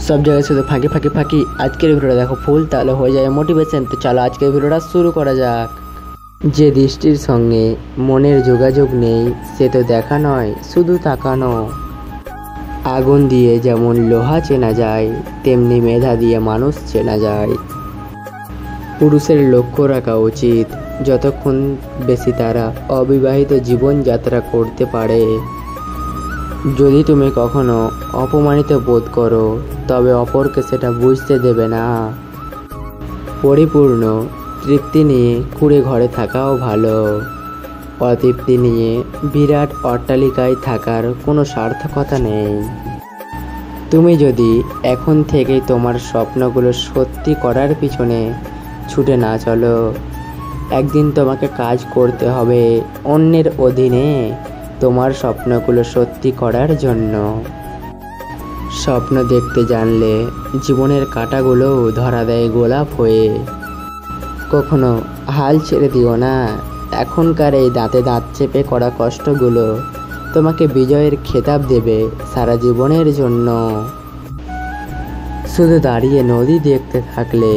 সব জায়গায় শুধু ফাঁকি ফাঁকি ফাঁকি। আজকের ভিডিওটা দেখো ফুল, তাহলে হয়ে যায় মোটিভেশন। তো চলো আজকের ভিডিওটা শুরু করা যাক। যে দৃষ্টির সঙ্গে মনের যোগাযোগ নেই সে তো দেখা নয়, শুধু তাকানো। আগুন দিয়ে যেমন লোহা চেনা যায়, তেমনি মেধা দিয়ে মানুষ চেনা যায়। পুরুষের লক্ষ্য রাখা উচিত যতক্ষণ বেশি তারা অবিবাহিত জীবনযাত্রা করতে পারে। যদি তুমি কখনো অপমানিত বোধ করো তবে অপরকে সেটা বুঝতে দেবে না। পরিপূর্ণ তৃপ্তি নিয়ে কুঁড়ে ঘরে থাকাও ভালো। অতৃপ্তি নিয়ে বিরাট অট্টালিকায় থাকার কোনো সার্থকতা নেই। তুমি যদি এখন থেকেই তোমার স্বপ্নগুলো সত্যি করার পিছনে ছুটে না চলো, একদিন তোমাকে কাজ করতে হবে অন্যের অধীনে তোমার স্বপ্নগুলো সত্যি করার জন্য। স্বপ্ন দেখতে জানলে জীবনের কাঁটাগুলো ধরা দেয় গোলাপ হয়ে। কখনো হাল ছেড়ে দিও না। এখনকার এই দাঁতে দাঁত চেপে করা কষ্টগুলো তোমাকে বিজয়ের খেতাব দেবে সারা জীবনের জন্য। শুধু দাঁড়িয়ে নদী দেখতে থাকলে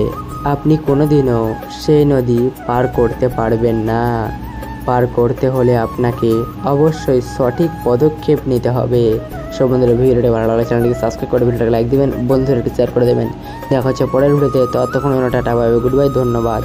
আপনি কোনোদিনও সেই নদী পার করতে পারবেন না। পার করতে হলে আপনাকে অবশ্যই সঠিক পদক্ষেপ নিতে হবে। সব বন্ধুরা ভিডিওটা ভালো লাগলে চ্যানেলটিকে সাবস্ক্রাইব করে ভিডিওটাকে লাইক দিবেন, বন্ধুদেরকে শেয়ার করে দেবেন। দেখা হচ্ছে পরের ভিডিওতে। ততক্ষণ tata, bye bye, good bye, ধন্যবাদ।